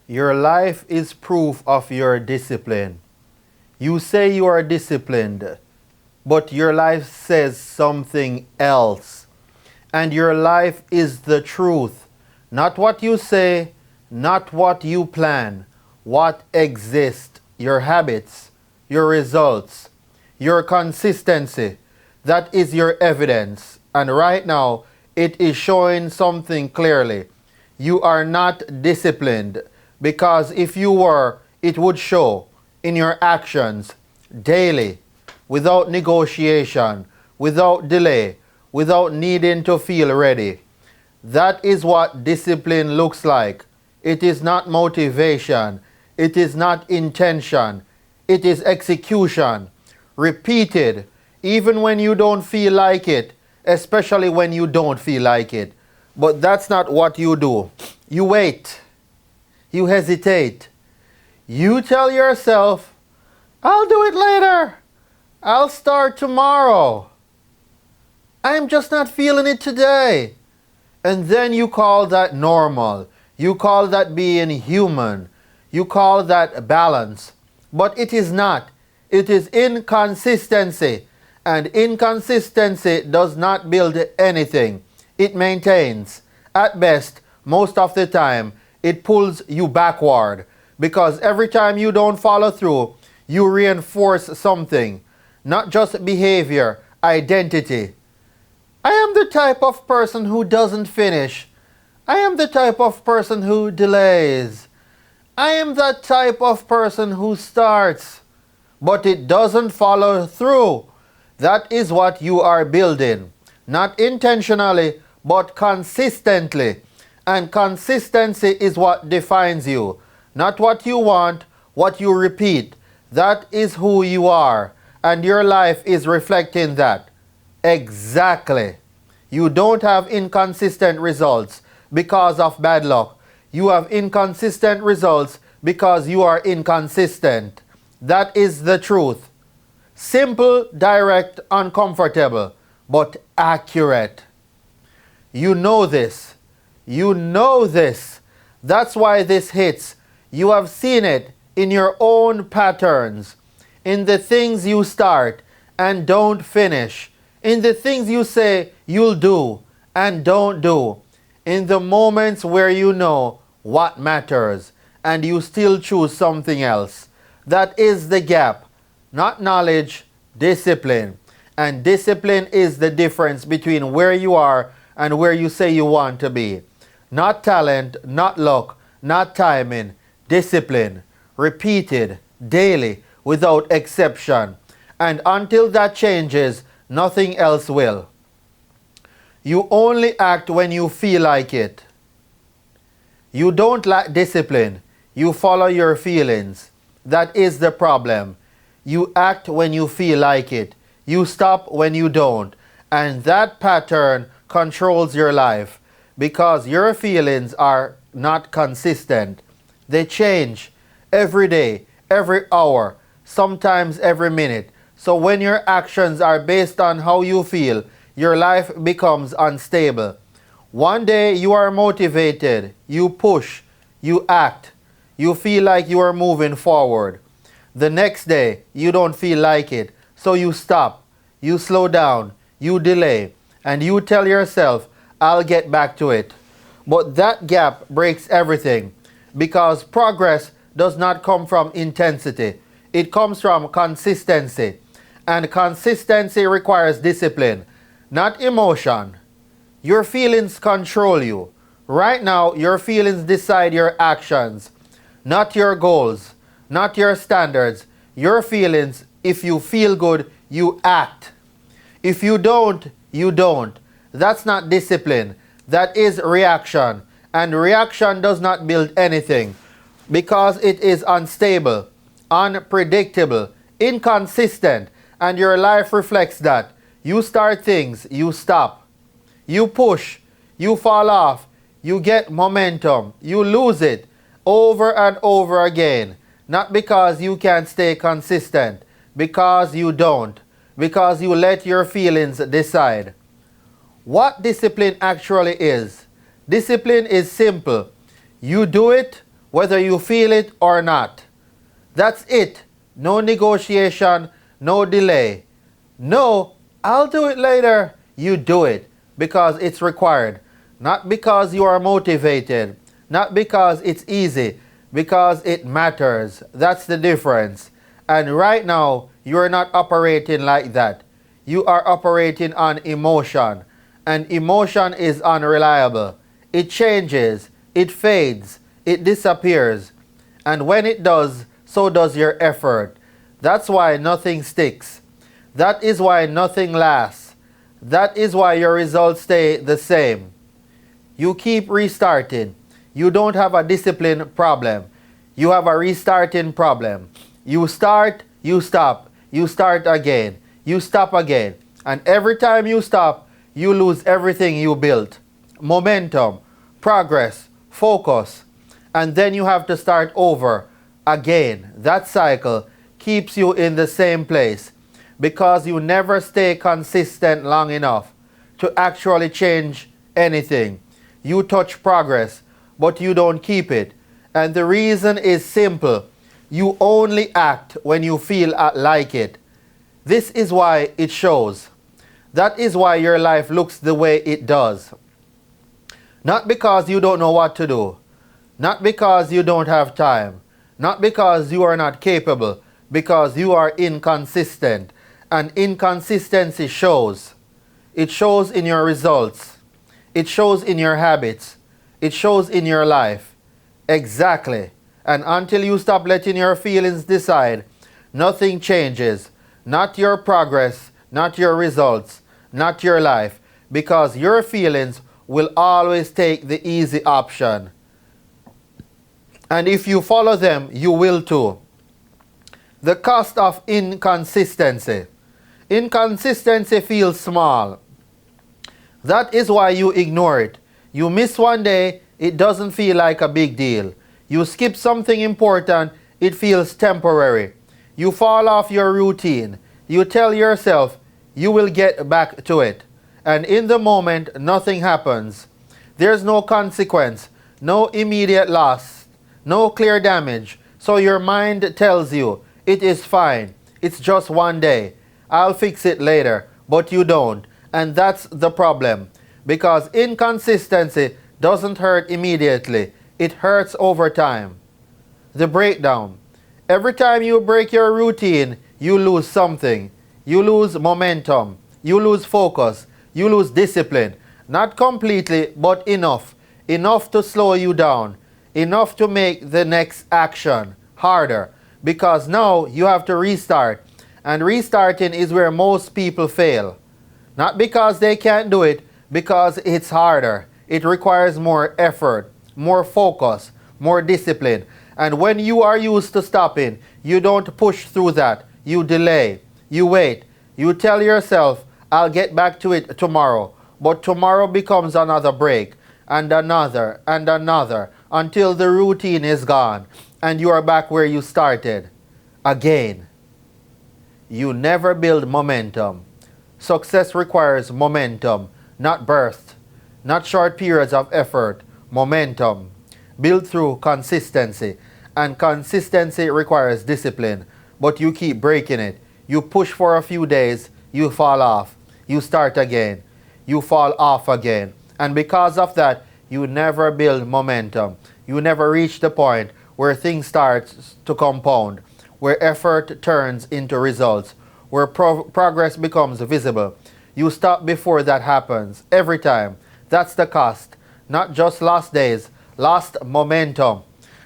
Your life is proof of your discipline. You say you are disciplined, but your life says something else. And your life is the truth. Not what you say, not what you plan, what exists, your habits, your results, your consistency. That is your evidence. And right now, it is showing something clearly. You are not disciplined, because if you were, it would show in your actions daily, without negotiation, without delay, without needing to feel ready. That is what discipline looks like. It is not motivation. It is not intention. It is execution. Repeated, even when you don't feel like it, especially when you don't feel like it. But that's not what you do. You wait. You hesitate. You tell yourself, I'll do it later. I'll start tomorrow. I'm just not feeling it today. And then you call that normal. You call that being human. You call that balance. But it is not. It is inconsistency. And inconsistency does not build anything. It maintains. At best, most of the time, it pulls you backward. Because every time you don't follow through, you reinforce something. Not just behavior, identity. I am the type of person who doesn't finish. I am the type of person who delays. I am that type of person who starts, but it doesn't follow through. That is what you are building. Not intentionally, but consistently. And consistency is what defines you. Not what you want, what you repeat. That is who you are. And your life is reflecting that. Exactly. You don't have inconsistent results because of bad luck. You have inconsistent results because you are inconsistent. That is the truth. Simple, direct, uncomfortable, but accurate. You know this. You know this. That's why this hits. You have seen it in your own patterns, in the things you start and don't finish, in the things you say you'll do and don't do, in the moments where you know what matters and you still choose something else. That is the gap. Not knowledge, discipline. And discipline is the difference between where you are and where you say you want to be. Not talent, not luck, not timing. Discipline. Repeated, daily, without exception. And until that changes, nothing else will. You only act when you feel like it. You don't lack discipline. You follow your feelings. That is the problem. You act when you feel like it. You stop when you don't. And that pattern controls your life because your feelings are not consistent. They change every day, every hour, sometimes every minute. So when your actions are based on how you feel, your life becomes unstable. One day you are motivated, you push, you act, you feel like you are moving forward. The next day you don't feel like it, so you stop, you slow down, you delay, and you tell yourself, I'll get back to it. But that gap breaks everything because progress does not come from intensity. It comes from consistency. And consistency requires discipline, not emotion. Your feelings control you. Right now, your feelings decide your actions, not your goals, not your standards. Your feelings, if you feel good, you act. If you don't, you don't. That's not discipline. That is reaction. And reaction does not build anything because it is unstable, unpredictable, inconsistent. And your life reflects that. You start things, you stop. You push, you fall off, you get momentum, you lose it over and over again. Not because you can't stay consistent, because you don't, because you let your feelings decide. What discipline actually is? Discipline is simple. You do it whether you feel it or not. That's it. No negotiation, no delay. No, I'll do it later. You do it because it's required. Not because you are motivated. Not because it's easy. Because it matters. That's the difference. And right now, you're not operating like that. You are operating on emotion. And emotion is unreliable. It changes. It fades. It disappears. And when it does, so does your effort. That's why nothing sticks. That is why nothing lasts. That is why your results stay the same. You keep restarting. You don't have a discipline problem. You have a restarting problem. You start, you stop. You start again. You stop again. And every time you stop, you lose everything you built. Momentum, progress, focus. And then you have to start over again. That cycle keeps you in the same place because you never stay consistent long enough to actually change anything. You touch progress, but you don't keep it. And the reason is simple. You only act when you feel like it. This is why it shows. That is why your life looks the way it does. Not because you don't know what to do. Not because you don't have time. Not because you are not capable. Because you are inconsistent. And inconsistency shows. It shows in your results. It shows in your habits. It shows in your life. Exactly. And until you stop letting your feelings decide, nothing changes. Not your progress, not your results, not your life. Because your feelings will always take the easy option. And if you follow them, you will too. The cost of inconsistency. Inconsistency feels small. That is why you ignore it. You miss one day, it doesn't feel like a big deal. You skip something important, it feels temporary. You fall off your routine. You tell yourself you will get back to it. And in the moment, nothing happens. There's no consequence, no immediate loss, no clear damage. So your mind tells you, it is fine. It's just one day. I'll fix it later. But you don't. And that's the problem. Because inconsistency doesn't hurt immediately. It hurts over time. The breakdown. Every time you break your routine, you lose something. You lose momentum. You lose focus. You lose discipline. Not completely, but enough. Enough to slow you down. Enough to make the next action harder. Because now you have to restart. And restarting is where most people fail. Not because they can't do it, because it's harder. It requires more effort, more focus, more discipline. And when you are used to stopping, you don't push through that. You delay. You wait. You tell yourself, I'll get back to it tomorrow. But tomorrow becomes another break, and another, until the routine is gone, and you are back where you started. Again. You never build momentum. Success requires momentum, not burst, not short periods of effort. Momentum. Built through consistency. And consistency requires discipline. But you keep breaking it. You push for a few days, you fall off. You start again. You fall off again. And because of that, you never build momentum. You never reach the point where things start to compound, where effort turns into results, where progress becomes visible. You stop before that happens, every time. That's the cost. Not just lost days, lost momentum.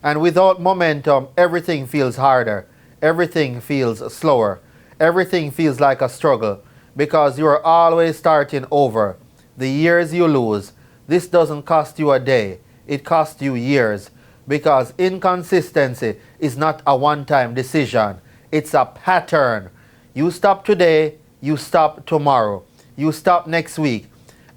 And without momentum, everything feels harder. Everything feels slower. Everything feels like a struggle because you are always starting over. The years you lose, this doesn't cost you a day. It costs you years because inconsistency is not a one-time decision. It's a pattern. You stop today, you stop tomorrow. You stop next week.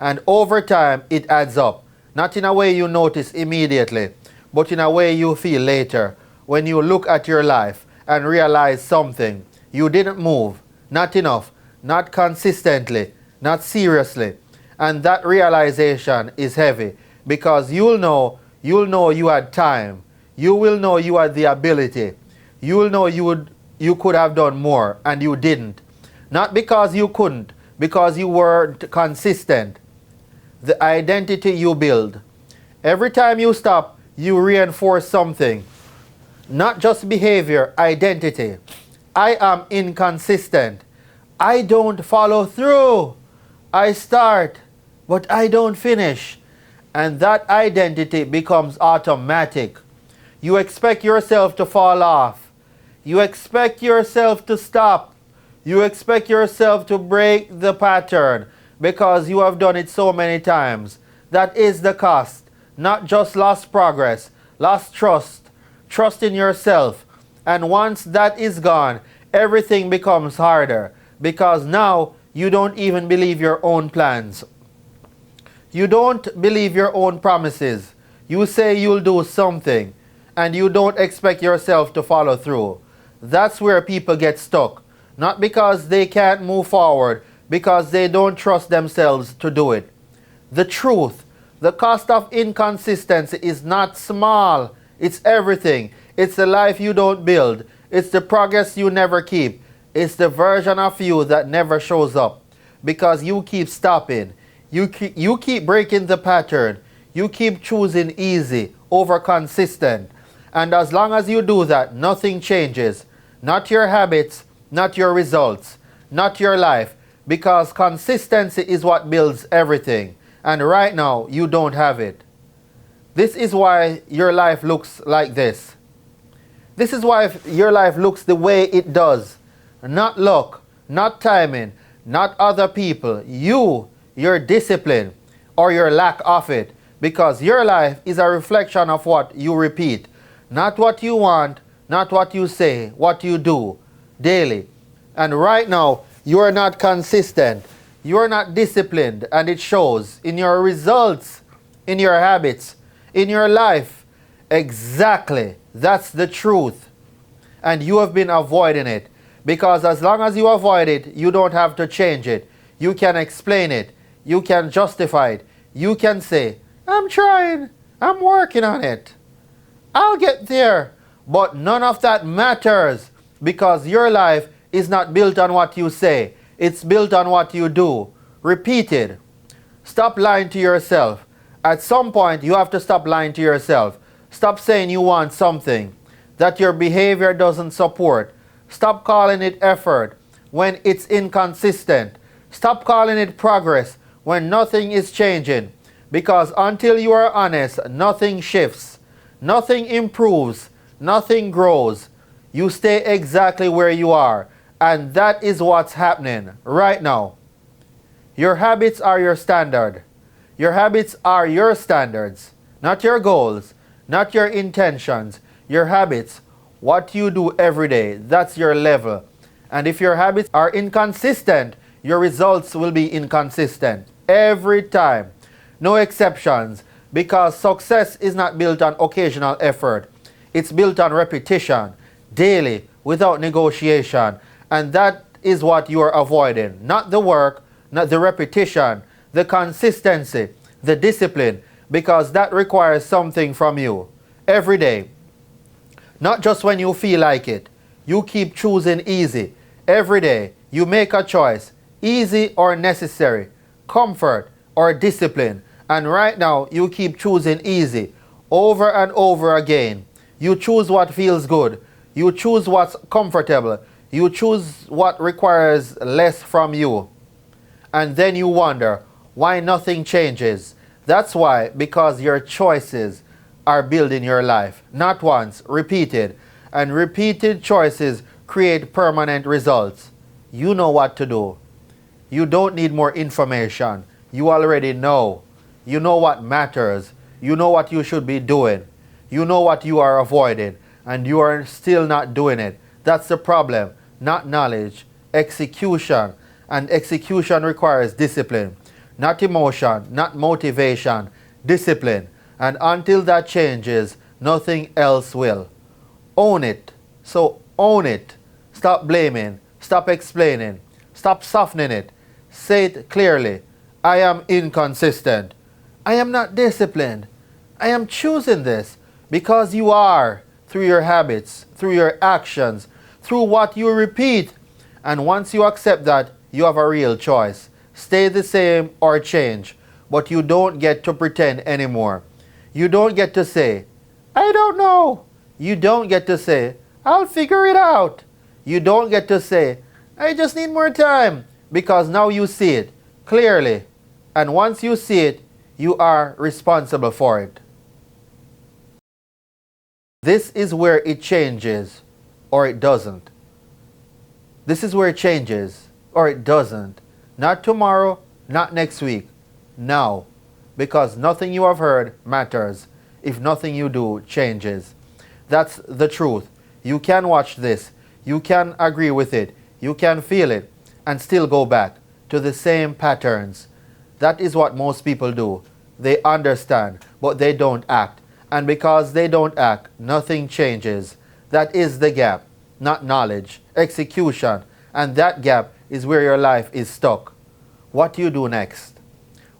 And over time, it adds up. Not in a way you notice immediately, but in a way you feel later when you look at your life and realize something. You didn't move, not enough, not consistently, not seriously. And that realization is heavy because you'll know you had time. You will know you had the ability. You will know you could have done more and you didn't. Not because you couldn't, because you weren't consistent. The identity you build. Every time you stop, you reinforce something. Not just behavior, identity. I am inconsistent. I don't follow through. I start, but I don't finish. And that identity becomes automatic. You expect yourself to fall off. You expect yourself to stop. You expect yourself to break the pattern because you have done it so many times. That is the cost. Not just lost progress, lost trust, trust in yourself. And once that is gone, everything becomes harder because now you don't even believe your own plans. You don't believe your own promises. You say you'll do something and you don't expect yourself to follow through. That's where people get stuck. Not because they can't move forward, because they don't trust themselves to do it. The truth, the cost of inconsistency is not small. It's everything. It's the life you don't build. It's the progress you never keep. It's the version of you that never shows up because you keep stopping. You keep breaking the pattern. You keep choosing easy over consistent. And as long as you do that, nothing changes. Not your habits, not your results, not your life. Because consistency is what builds everything. And right now, you don't have it. This is why your life looks like this. This is why your life looks the way it does. Not luck, not timing, not other people. Your discipline, or your lack of it. Because your life is a reflection of what you repeat. Not what you want, not what you say, what you do daily. And right now, you are not consistent. You are not disciplined, and it shows in your results, in your habits, in your life. Exactly. That's the truth. And you have been avoiding it. Because as long as you avoid it, you don't have to change it. You can explain it. You can justify it. You can say, I'm trying. I'm working on it. I'll get there. But none of that matters because your life is not built on what you say. It's built on what you do. Repeated. Stop lying to yourself. At some point, you have to stop lying to yourself. Stop saying you want something that your behavior doesn't support. Stop calling it effort when it's inconsistent. Stop calling it progress when nothing is changing. Because until you are honest, nothing shifts. Nothing improves. Nothing grows. You stay exactly where you are. And that is what's happening right now. Your habits are your standard. Your habits are your standards, not your goals, not your intentions. Your habits, what you do every day, that's your level. And if your habits are inconsistent, your results will be inconsistent every time. No exceptions, because success is not built on occasional effort. It's built on repetition, daily, without negotiation. And that is what you are avoiding. Not the work, not the repetition, the consistency, the discipline, because that requires something from you every day. Not just when you feel like it. You keep choosing easy. Every day, you make a choice, easy or necessary, comfort or discipline. And right now, you keep choosing easy over and over again. You choose what feels good. You choose what's comfortable. You choose what requires less from you. And then you wonder why nothing changes. That's why, because your choices are building your life. Not once, repeated. And repeated choices create permanent results. You know what to do. You don't need more information. You already know. You know what matters. You know what you should be doing. You know what you are avoiding. And you are still not doing it. That's the problem. Not knowledge. Execution. And execution requires discipline. Not emotion. Not motivation. Discipline. And until that changes, nothing else will. Own it. So own it. Stop blaming. Stop explaining. Stop softening it. Say it clearly. I am inconsistent. I am not disciplined. I am choosing this. Because you are, through your habits, through your actions, through what you repeat. And once you accept that, you have a real choice. Stay the same or change. But you don't get to pretend anymore. You don't get to say, I don't know. You don't get to say, I'll figure it out. You don't get to say, I just need more time. Because now you see it clearly. And once you see it, you are responsible for it. This is where it changes or it doesn't. This is where it changes or it doesn't. Not tomorrow, not next week. Now. Because nothing you have heard matters if nothing you do changes. That's the truth. You can watch this. You can agree with it. You can feel it and still go back to the same patterns. That is what most people do. They understand, but they don't act. And because they don't act, nothing changes. That is the gap, not knowledge, execution. And that gap is where your life is stuck. What you do next?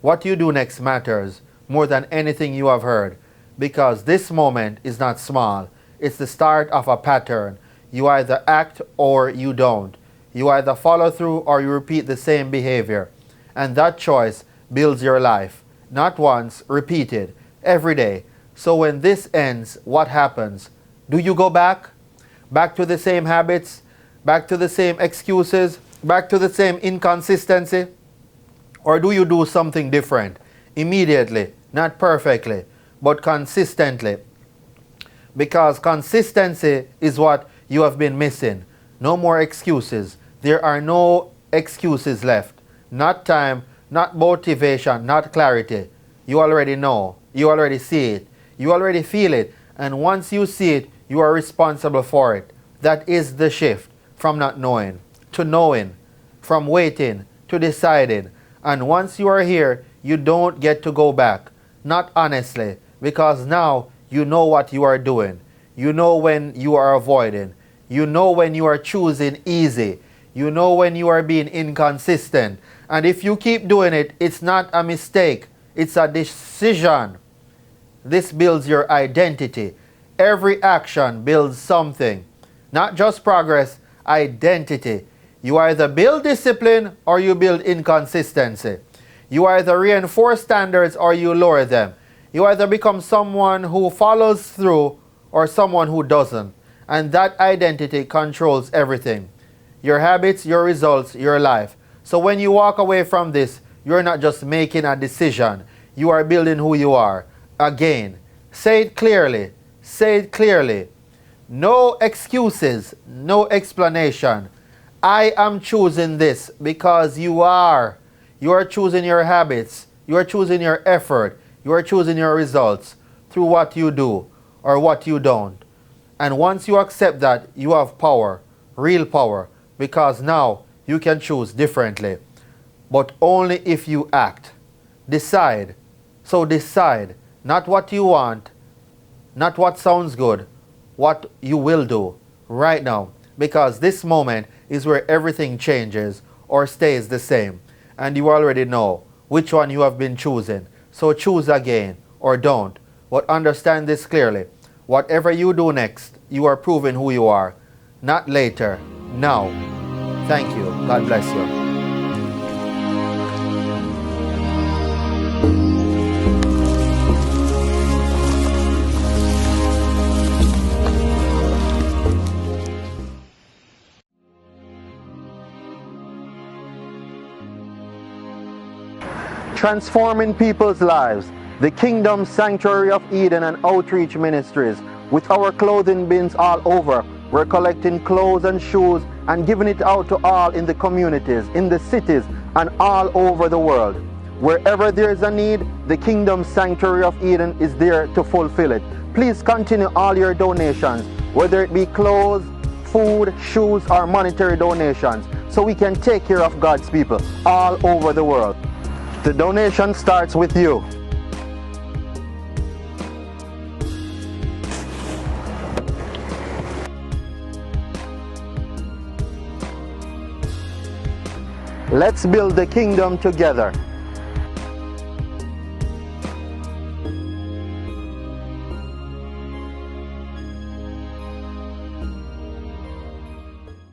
What you do next matters more than anything you have heard. Because this moment is not small. It's the start of a pattern. You either act or you don't. You either follow through or you repeat the same behavior. And that choice builds your life. Not once, repeated, every day. So when this ends, what happens? Do you go back? Back to the same habits? Back to the same excuses? Back to the same inconsistency? Or do you do something different? Immediately, not perfectly, but consistently. Because consistency is what you have been missing. No more excuses. There are no excuses left. Not time, not motivation, not clarity. You already know. You already see it. You already feel it. And once you see it, you are responsible for it. That is the shift from not knowing to knowing, from waiting to deciding. And once you are here, you don't get to go back. Not honestly, because now you know what you are doing. You know when you are avoiding. You know when you are choosing easy. You know when you are being inconsistent. And if you keep doing it, it's not a mistake. It's a decision. This builds your identity. Every action builds something. Not just progress, identity. You either build discipline or you build inconsistency. You either reinforce standards or you lower them. You either become someone who follows through or someone who doesn't. And that identity controls everything. Your habits, your results, your life. So when you walk away from this, you're not just making a decision. You are building who you are. Again, say it clearly. Say it clearly. No excuses, no explanation. I am choosing this because you are. You are choosing your habits. You are choosing your effort. You are choosing your results through what you do or what you don't. And once you accept that, you have power, real power, because now you can choose differently. But only if you act. Decide. So decide. Not what you want, not what sounds good, what you will do right now. Because this moment is where everything changes or stays the same. And you already know which one you have been choosing. So choose again or don't. But understand this clearly. Whatever you do next, you are proving who you are. Not later, now. Thank you. God bless you. Transforming people's lives. The Kingdom Sanctuary of Eden and Outreach Ministries. With our clothing bins all over, we're collecting clothes and shoes and giving it out to all in the communities, in the cities, and all over the world. Wherever there is a need, the Kingdom Sanctuary of Eden is there to fulfill it. Please continue all your donations, whether it be clothes, food, shoes, or monetary donations, so we can take care of God's people all over the world. The donation starts with you. Let's build the kingdom together.